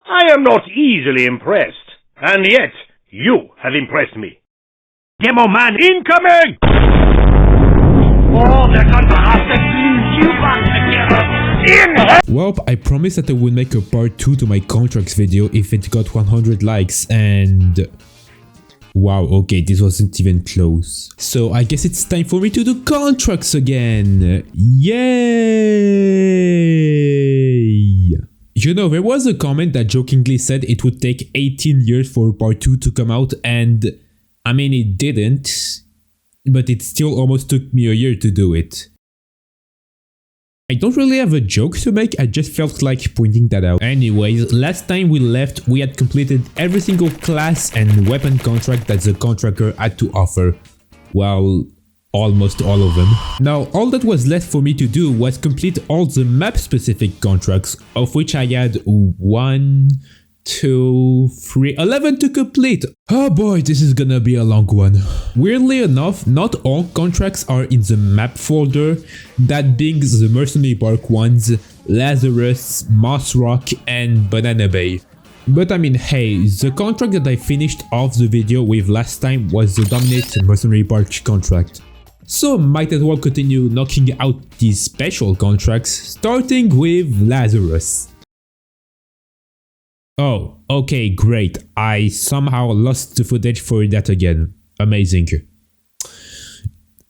I am not easily impressed, and yet you have impressed me. Demo man incoming! Oh, they're gonna have to glue you back together. Well, I promised that I would make a part 2 to my contracts video if it got 100 likes, and wow, okay, this wasn't even close. So I guess it's time for me to do contracts again. Yay! You know, there was a comment that jokingly said it would take 18 years for part 2 to come out, and I mean, it didn't, but it still almost took me a year to do it. I don't really have a joke to make, I just felt like pointing that out. Anyways, last time we left, we had completed every single class and weapon contract that the contractor had to offer. Well, almost all of them. Now, all that was left for me to do was complete all the map-specific contracts, of which I had 1, 2, 3, 11 to complete. Oh boy, this is gonna be a long one. Weirdly enough, not all contracts are in the map folder, that being the Mercenary Bark ones, Lazarus, Moss Rock, and Banana Bay. But I mean, hey, the contract that I finished off the video with last time was the Dominate Mercenary Bark contract. So might as well continue knocking out these special contracts, starting with Lazarus. Oh, okay, great. I somehow lost the footage for that again. Amazing.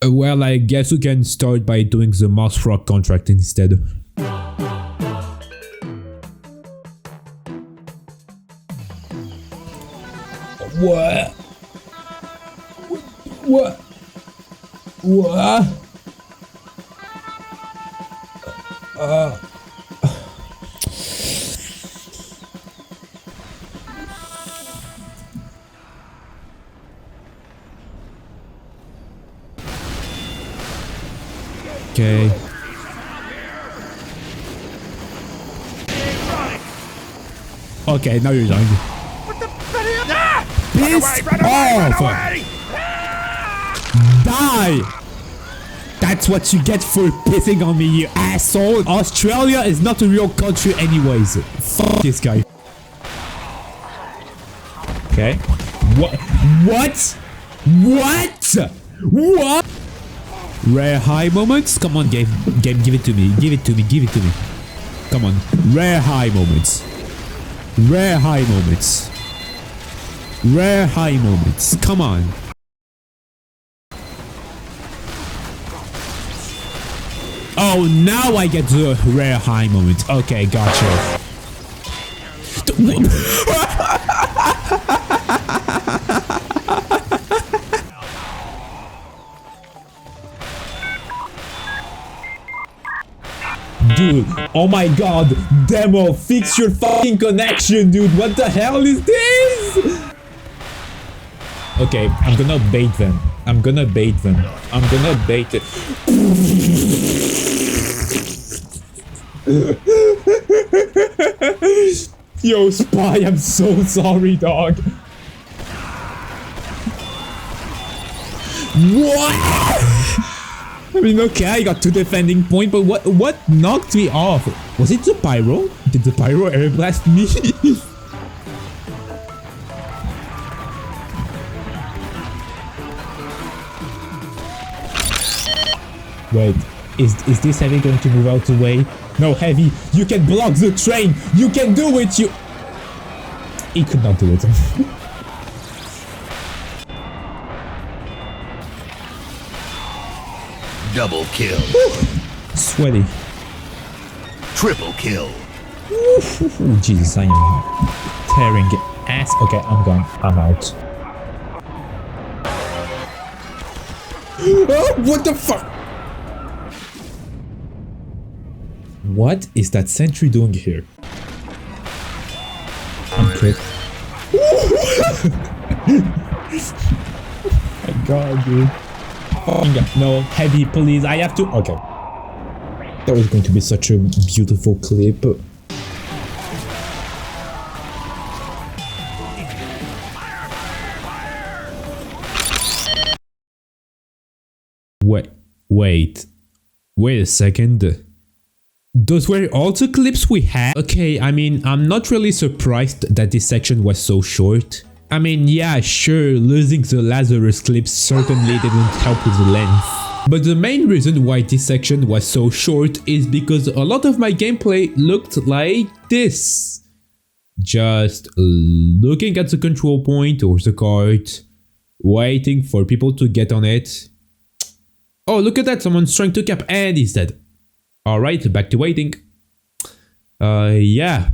Well, I guess we can start by doing the Moss Rock contract instead. What? What? What? Okay. Okay, now you're done. What the ah! Piss off! Die! That's what you get for pissing on me, you asshole! Australia is not a real country anyways. Fuck this guy. Okay. What? What? What? What? Rare high moments? Come on, game, give it to me. Give it to me, give it to me. Come on. Rare high moments. Rare high moments. Rare high moments. Come on. Oh, now I get the rare high moment. Okay, gotcha. Dude, oh my god, Demo, fix your fucking connection, dude. What the hell is this? Okay, I'm gonna bait them. I'm gonna bait them. I'm gonna bait it. Yo, Spy, I'm so sorry, dog. What? I mean, okay, I got 2 defending points, but what knocked me off? Was it the pyro? Did the pyro air blast me? Wait, is this Heavy going to move out the way? No, Heavy, you can block the train! You can do it, you... He could not do it. Double kill. Sweaty. Triple kill. Ooh, Jesus, I am tearing ass. Okay, I'm gone. I'm out. Oh, what the fuck? What is that sentry doing here? I'm crit. My god, dude. Oh, no, Heavy, please. I have to. Okay. That was going to be such a beautiful clip. Wait a second. Those were all the clips we had. Okay, I mean, I'm not really surprised that this section was so short. I mean, yeah, sure, losing the Lazarus clips certainly didn't help with the length. But the main reason why this section was so short is because a lot of my gameplay looked like this. Just looking at the control point or the cart, waiting for people to get on it. Oh, look at that, someone's trying to cap and he's dead. Alright, back to waiting. Yeah.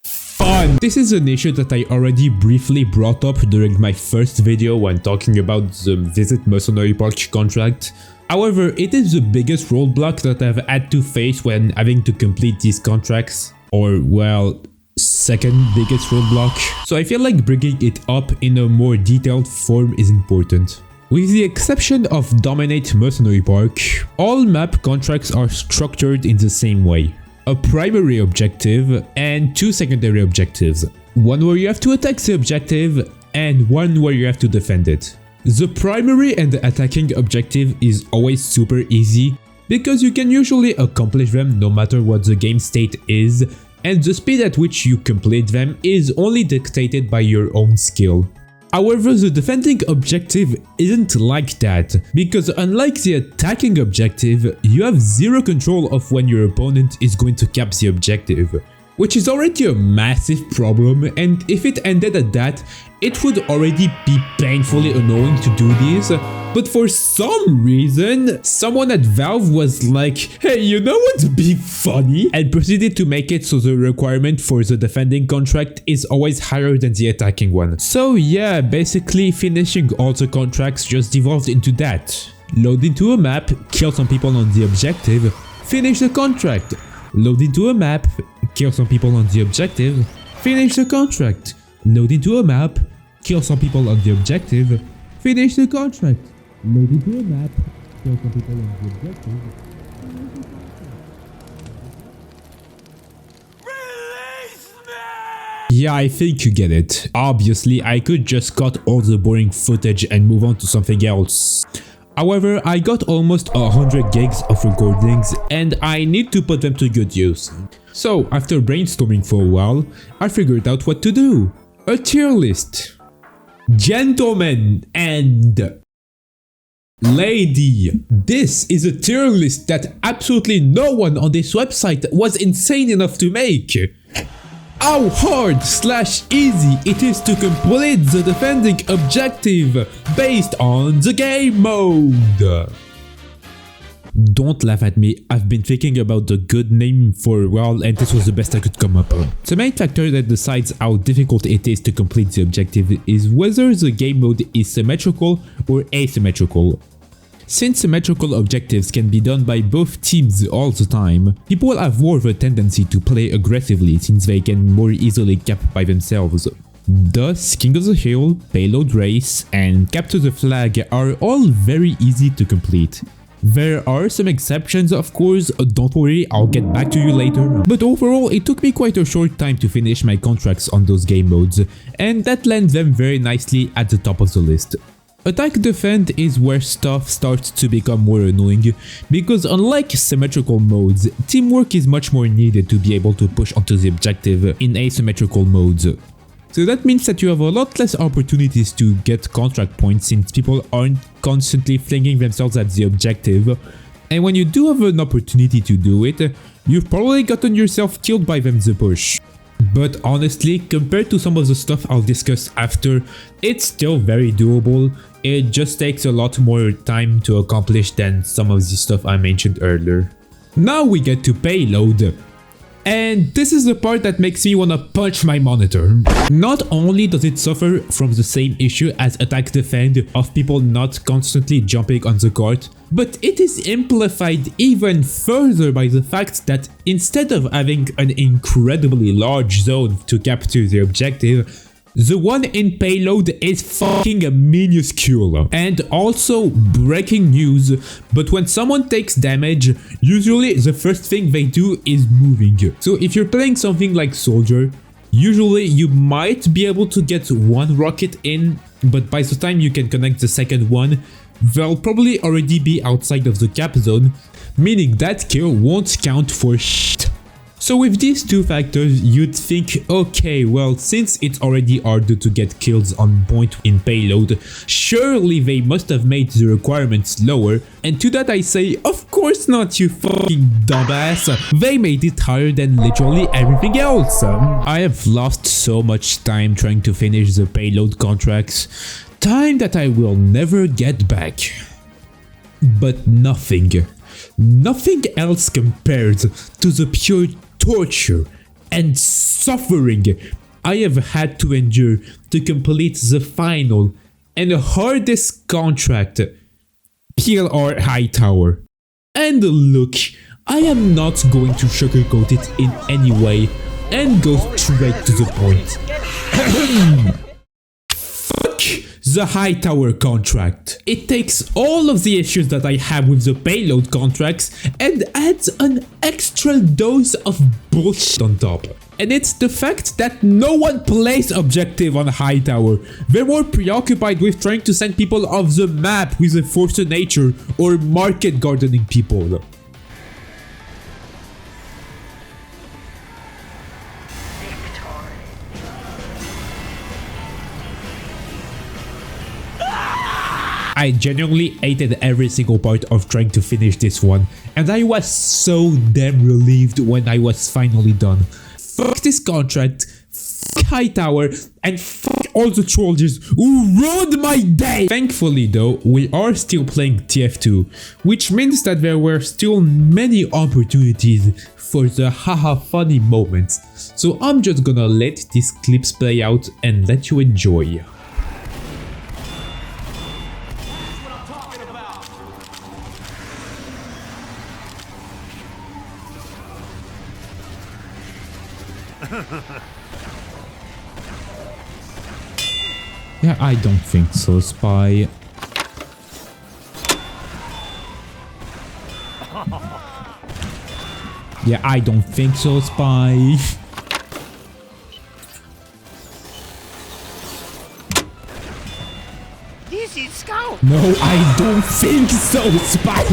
Fun! This is an issue that I already briefly brought up during my first video when talking about the Visit Mercenary Park contract. However, it is the biggest roadblock that I've had to face when having to complete these contracts. Or, well, second biggest roadblock. So I feel like bringing it up in a more detailed form is important. With the exception of Dominate Mercenary Park, all map contracts are structured in the same way. A primary objective and two secondary objectives. One where you have to attack the objective and one where you have to defend it. The primary and the attacking objective is always super easy because you can usually accomplish them no matter what the game state is, and the speed at which you complete them is only dictated by your own skill. However, the defending objective isn't like that, because unlike the attacking objective, you have zero control of when your opponent is going to cap the objective, which is already a massive problem, and if it ended at that, it would already be painfully annoying to do this. But for some reason, someone at Valve was like, hey, you know what'd be funny? And proceeded to make it so the requirement for the defending contract is always higher than the attacking one. So yeah, basically finishing all the contracts just devolved into that. Load into a map, kill some people on the objective, finish the contract. Load into a map, kill some people on the objective, finish the contract. Load into a map, kill some people on the objective, finish the contract. Load into a map, kill some people on the objective. Release me! Yeah, I think you get it. Obviously, I could just cut all the boring footage and move on to something else. However, I got almost 100 gigs of recordings and I need to put them to good use. So, after brainstorming for a while, I figured out what to do. A tier list. Gentlemen and lady, this is a tier list that absolutely no one on this website was insane enough to make. How hard/easy it is to complete the defending objective based on the game mode. Don't laugh at me, I've been thinking about the good name for a while and this was the best I could come up with. The main factor that decides how difficult it is to complete the objective is whether the game mode is symmetrical or asymmetrical. Since symmetrical objectives can be done by both teams all the time, people have more of a tendency to play aggressively since they can more easily cap by themselves. Thus, King of the Hill, Payload Race, and Capture the Flag are all very easy to complete. There are some exceptions of course, don't worry, I'll get back to you later. But overall, it took me quite a short time to finish my contracts on those game modes, and that lands them very nicely at the top of the list. Attack Defend is where stuff starts to become more annoying, because unlike symmetrical modes, teamwork is much more needed to be able to push onto the objective in asymmetrical modes. So that means that you have a lot less opportunities to get contract points since people aren't constantly flinging themselves at the objective, and when you do have an opportunity to do it, you've probably gotten yourself killed by them the push. But honestly, compared to some of the stuff I'll discuss after, it's still very doable. It just takes a lot more time to accomplish than some of the stuff I mentioned earlier. Now we get to Payload. And this is the part that makes me wanna punch my monitor. Not only does it suffer from the same issue as Attack Defend of people not constantly jumping on the cart, but it is amplified even further by the fact that instead of having an incredibly large zone to capture the objective, the one in Payload is fucking minuscule. And also, breaking news, but when someone takes damage, usually the first thing they do is moving. So if you're playing something like Soldier, usually you might be able to get one rocket in, but by the time you can connect the second one, they'll probably already be outside of the cap zone, meaning that kill won't count for shit. So with these two factors, you'd think, okay, well, since it's already harder to get kills on point in payload, surely they must have made the requirements lower, and to that I say, of course not, you fucking dumbass. They made it higher than literally everything else. I have lost so much time trying to finish the payload contracts, time that I will never get back. But nothing else compares to the pure torture and suffering I have had to endure to complete the final and hardest contract, PLR Hightower. And look, I am not going to sugarcoat it in any way and go straight to the point. Fuck the Hightower contract. It takes all of the issues that I have with the payload contracts and adds an extra dose of bullshit on top. And it's the fact that no one plays objective on Hightower. They're more preoccupied with trying to send people off the map with a force of nature or market gardening people. I genuinely hated every single part of trying to finish this one, and I was so damn relieved when I was finally done. Fuck this contract, fuck Hightower, and fuck all the trolldiers who ruined my day! Thankfully though, we are still playing TF2, which means that there were still many opportunities for the haha funny moments, so I'm just gonna let these clips play out and let you enjoy. Yeah, I don't think so, Spy. Yeah, I don't think so, Spy. This is Scout. No, I don't think so, Spy.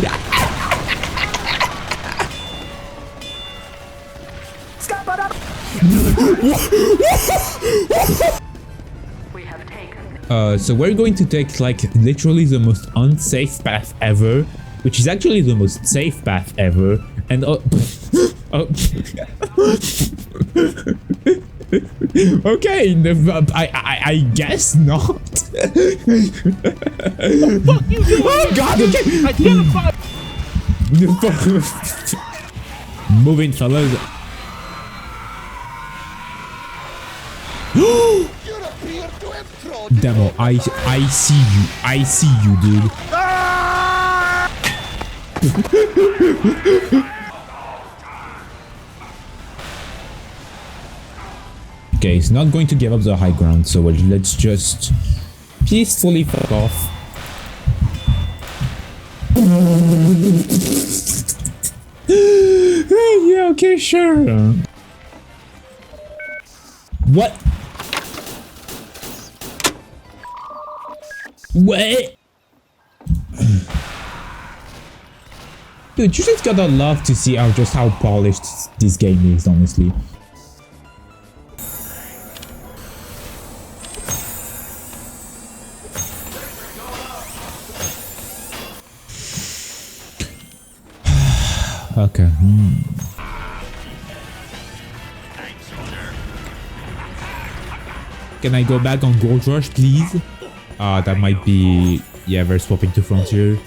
So we're going to take like literally the most unsafe path ever, which is actually the most safe path ever, and okay, I guess not. Fuck you doing? Oh god, okay. Identify. Moving fellas. Demo, I see you, dude. Okay, he's not going to give up the high ground, so let's just peacefully fuck off. Yeah, okay, sure. What? What? Dude, you just gotta love to see how polished this game is, honestly. Okay. Can I go back on Gold Rush, please? That might be... Yeah, we're swapping to Frontier.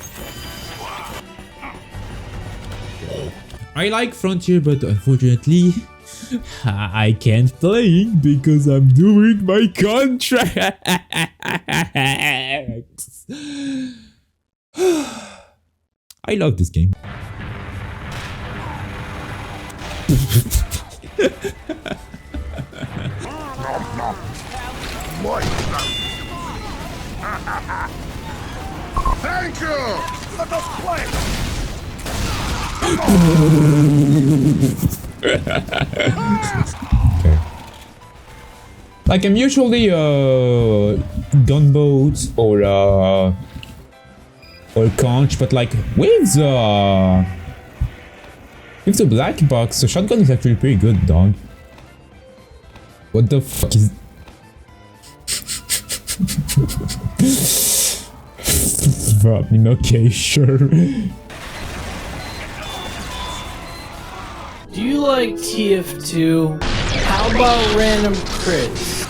I like Frontier, but unfortunately, I can't play because I'm doing my contracts. I love this game. Thank you! Let us play! Okay. Like I'm usually gunboat or or conch, but like with the black box, the shotgun is actually pretty good, dog. What the fuck is... Okay, sure. Do you like TF2? How about random crits?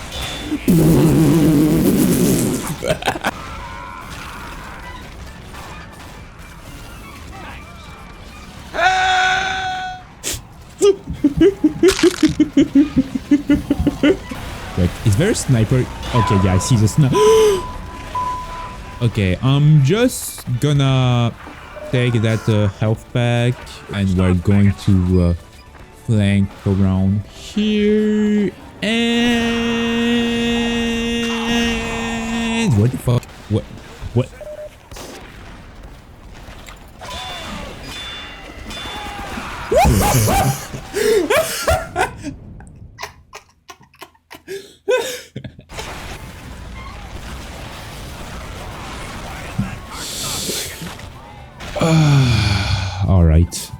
Wait, is there a sniper? Okay, yeah, I see the sniper. Okay, I'm just gonna take that health pack and we're going to flank around here and what the fuck? What? Alright.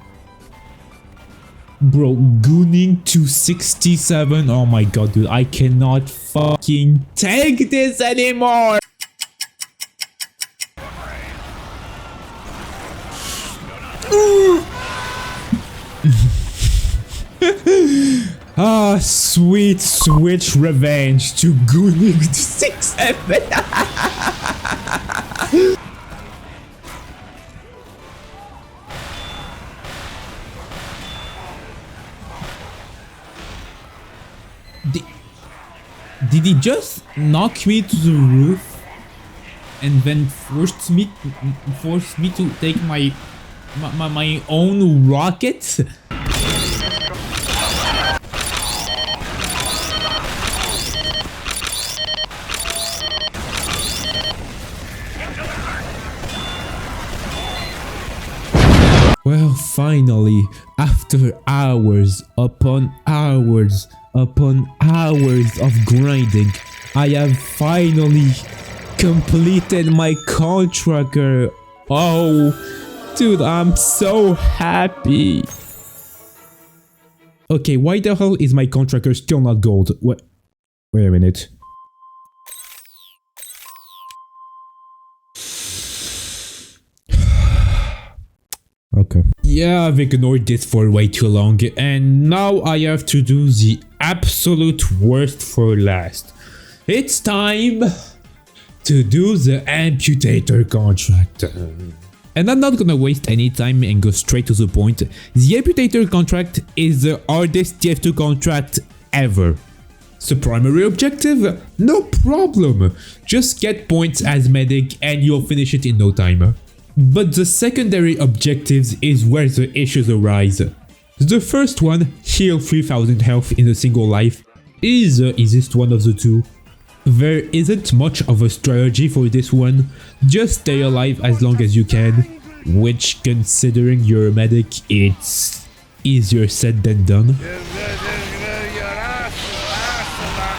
Bro, gooning to 67. Oh my god, dude. I cannot fucking take this anymore. Ah, sweet switch revenge to gooning to 67. Did he just knock me to the roof and then force me to take my own rocket? Well, finally, after hours upon hours upon hours of grinding, I have finally completed my contractor. Oh, dude, I'm so happy. Okay, why the hell is my contractor still not gold? What? Wait a minute. Okay. Yeah, I've ignored this for way too long, and now I have to do the absolute worst for last. It's time to do the Amputator contract. And I'm not gonna waste any time and go straight to the point. The Amputator contract is the hardest TF2 contract ever. The primary objective? No problem! Just get points as medic and you'll finish it in no time. But the secondary objectives is where the issues arise. The first one, heal 3000 health in a single life, is the easiest one of the two. There isn't much of a strategy for this one, just stay alive as long as you can, which considering you're a medic, it's easier said than done.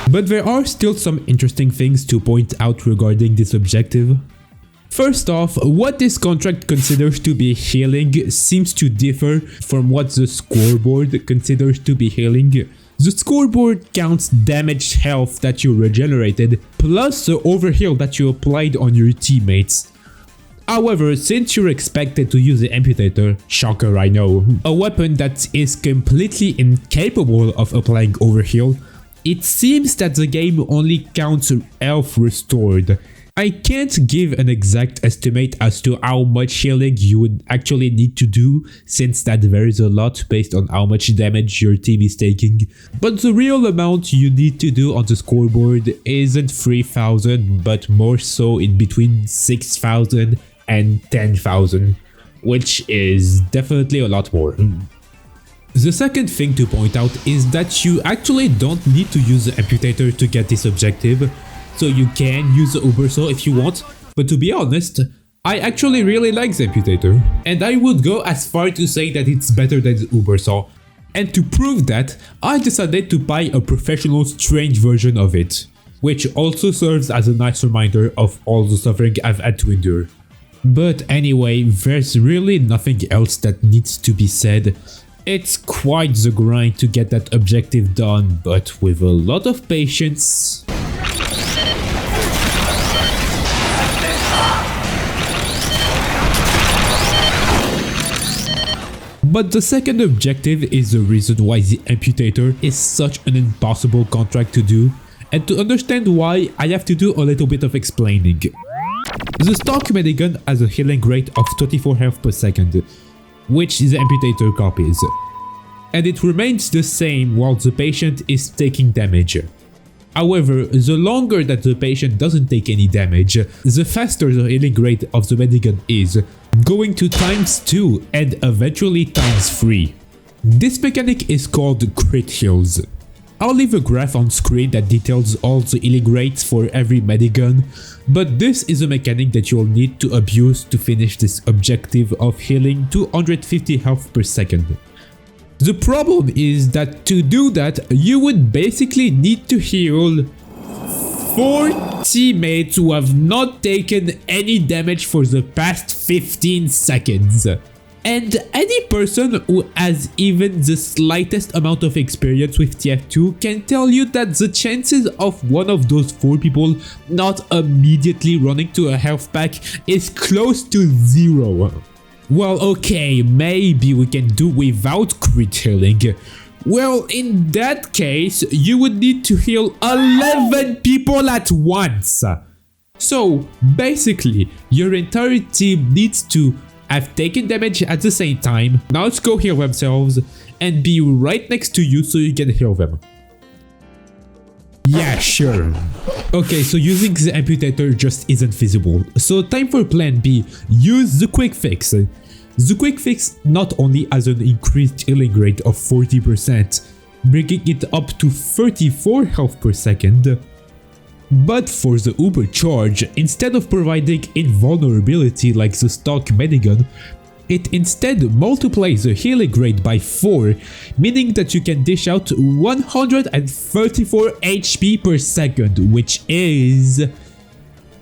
But there are still some interesting things to point out regarding this objective. First off, what this contract considers to be healing seems to differ from what the scoreboard considers to be healing. The scoreboard counts damaged health that you regenerated, plus the overheal that you applied on your teammates. However, since you're expected to use the Amputator, shocker I know, a weapon that is completely incapable of applying overheal, it seems that the game only counts health restored. I can't give an exact estimate as to how much healing you would actually need to do, since that varies a lot based on how much damage your team is taking. But the real amount you need to do on the scoreboard isn't 3000, but more so in between 6000 and 10,000, which is definitely a lot more. The second thing to point out is that you actually don't need to use the Amputator to get this objective. So you can use the Ubersaw if you want, but to be honest, I actually really like the Amputator, and I would go as far to say that it's better than the Ubersaw. And to prove that, I decided to buy a professional strange version of it, which also serves as a nice reminder of all the suffering I've had to endure. But anyway, there's really nothing else that needs to be said. It's quite the grind to get that objective done, but with a lot of patience. But the second objective is the reason why the Amputator is such an impossible contract to do, and to understand why, I have to do a little bit of explaining. The stock Medigun has a healing rate of 24 health per second, which the Amputator copies, and it remains the same while the patient is taking damage. However, the longer that the patient doesn't take any damage, the faster the healing rate of the Medigun is, going to ×2 and eventually ×3. This mechanic is called crit heals. I'll leave a graph on screen that details all the healing rates for every Medigun, but this is a mechanic that you'll need to abuse to finish this objective of healing 250 health per second. The problem is that to do that, you would basically need to heal 4 teammates who have not taken any damage for the past 15 seconds. And any person who has even the slightest amount of experience with TF2 can tell you that the chances of one of those 4 people not immediately running to a health pack is close to 0. Well, okay, maybe we can do without crit healing. Well, in that case, you would need to heal 11 people at once. So, basically, your entire team needs to have taken damage at the same time, not go heal themselves, and be right next to you so you can heal them. Yeah, sure. Okay, so using the Amputator just isn't feasible. So time for plan B, use the quick fix. The quick fix not only has an increased healing rate of 40%, bringing it up to 34 health per second, but for the Uber charge, instead of providing invulnerability like the stock Medigun, it instead multiplies the healing rate by 4, meaning that you can dish out 134 HP per second, which is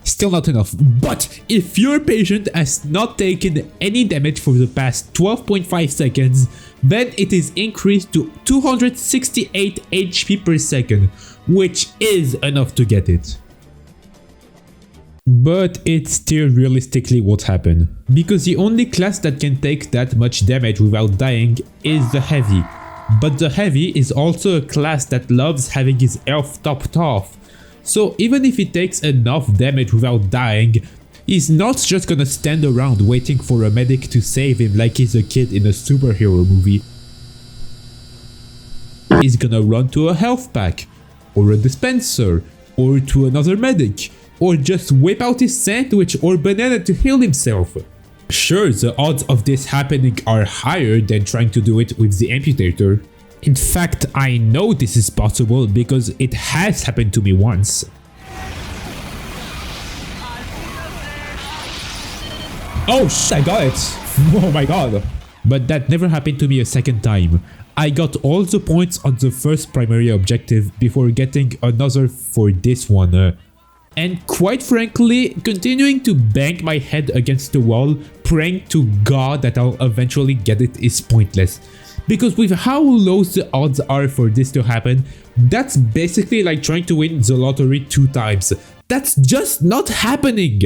still not enough. But if your patient has not taken any damage for the past 12.5 seconds, then it is increased to 268 HP per second, which is enough to get it. But it still realistically won't happen, because the only class that can take that much damage without dying is the Heavy. But the Heavy is also a class that loves having his health topped off, so even if he takes enough damage without dying, he's not just gonna stand around waiting for a medic to save him like he's a kid in a superhero movie. He's gonna run to a health pack, or a dispenser, or to another medic, or just whip out his sandwich or banana to heal himself. Sure, the odds of this happening are higher than trying to do it with the Amputator. In fact, I know this is possible because it has happened to me once. Oh shit, I got it! Oh my god! But that never happened to me a second time. I got all the points on the first primary objective before getting another for this one. And quite frankly, continuing to bang my head against the wall, praying to God that I'll eventually get it is pointless. Because with how low the odds are for this to happen, that's basically like trying to win the lottery 2 times. That's just not happening!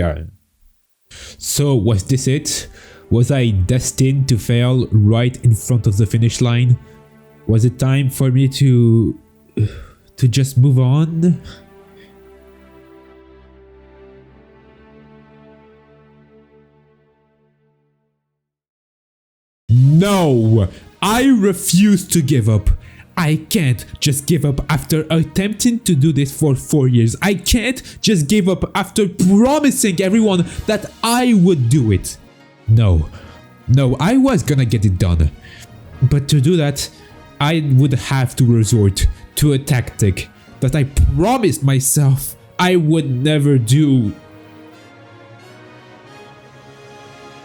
So was this it? Was I destined to fail right in front of the finish line? Was it time for me to just move on? No! I refuse to give up. I can't just give up after attempting to do this for 4 years. I can't just give up after promising everyone that I would do it. No, I was gonna get it done. But to do that, I would have to resort to a tactic that I promised myself I would never do.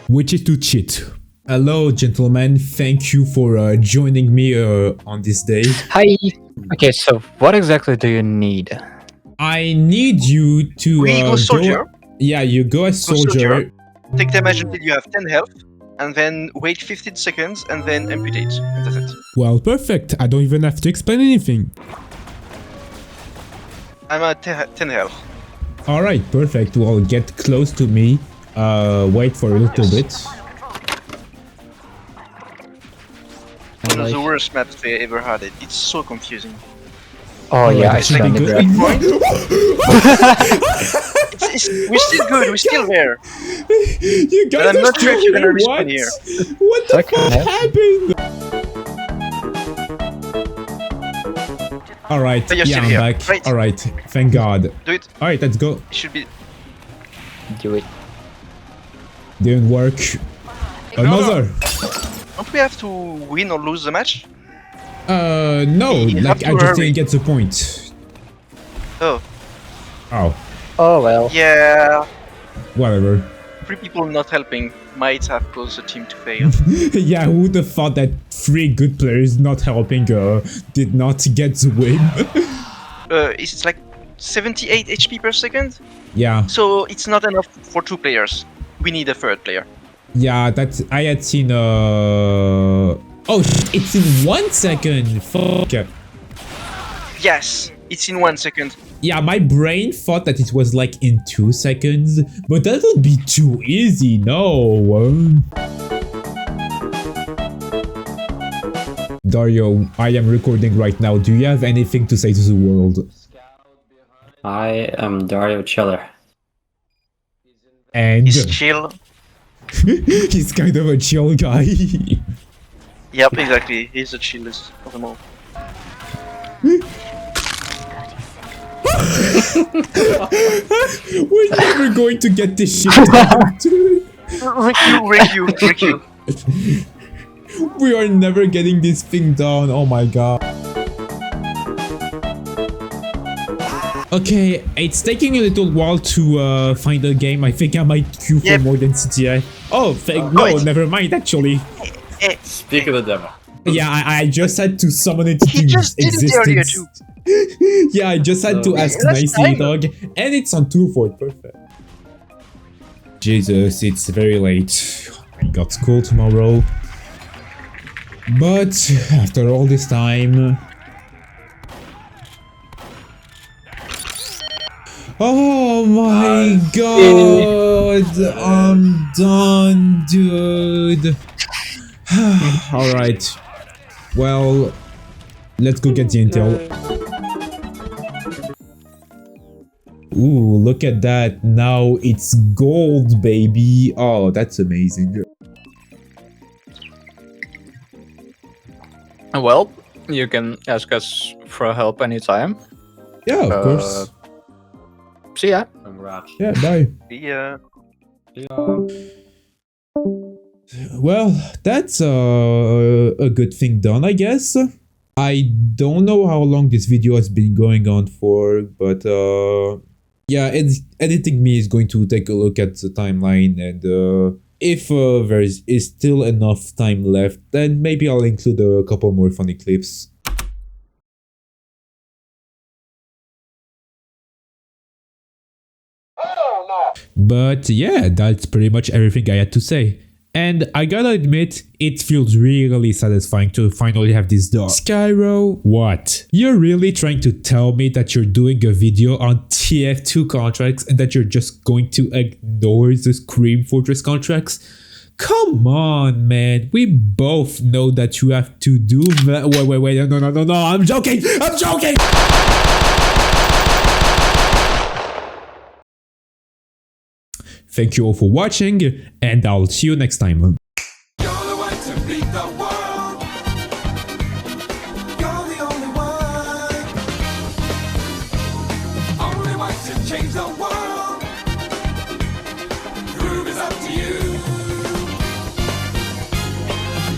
Which is to cheat. Hello gentlemen, thank you for joining me on this day. Hi. Okay, so what exactly do you need? I need you to We go soldier. Yeah, you go as soldier. take damage until you have 10 health, and then wait 15 seconds, and then amputate. And that's it. Well, perfect. I don't even have to explain anything. I'm at 10 health. Alright, perfect. Well, get close to me. Wait for a little bit. One of the worst maps they ever had. It's so confusing. Oh yeah, I that should stand be the good. grab. We're still good. We're still there. You guys But I'm are not sure if still you're gonna here. respawn What? here. What the Okay. fuck happened? Alright, But you're yeah, still I'm here. back. Right. Alright, thank God. Do it. Alright, let's go. It should be. Do it. Didn't work. Another. Don't we have to win or lose the match? No, You like have I to just hurry. didn't get the point. Oh. Oh, Oh well. Yeah. whatever. 3 people not helping might have caused the team to fail. Yeah, who would have thought that 3 good players not helping did not get the win? It's like 78 HP per second, Yeah, so it's not enough for 2 players. We need a 3rd player. yeah, that I had seen. Oh, it's in 1 second. Fuck. Yes, it's in 1 second. Yeah, my brain thought that it was like in 2 seconds, but that would be too easy. No. Dario, I am recording right now. Do you have anything to say to the world? I am Dario Chiller. And He's chill. he's kind of a chill guy. Yep, exactly. He's the chillest of them all. We're never going to get this shit done, dude. Rick you. We are never getting this thing done. Oh my god. Okay, it's taking a little while to find a game. I think I might queue for Yep. more than CTI. Oh, no, it's- never mind actually. Speak of the devil. Yeah, I just had to summon it He to just did it earlier existence. Yeah, I just had to ask Last nicely, time. dog. And it's on 2 for it, perfect. Jesus, it's very late. I got school tomorrow. But after all this time... Oh my god! I'm done, dude. Alright. Well, let's go get the intel. Ooh, look at that. Now it's gold, baby. Oh, that's amazing. Well, you can ask us for help anytime. Yeah, of course. See ya. Congrats. Yeah, bye. Yeah. Well, that's a good thing done, I guess. I don't know how long this video has been going on for, but yeah, editing me is going to take a look at the timeline, and if there is still enough time left, then maybe I'll include a couple more funny clips. But yeah, that's pretty much everything I had to say. And I gotta admit, it feels really satisfying to finally have this done. Skyro, what? You're really trying to tell me that you're doing a video on TF2 contracts and that you're just going to ignore the Scream Fortress contracts? Come on, man. We both know that you have to do that. Wait, no, I'm joking! I'm joking! Thank you all for watching, and I'll see you next time.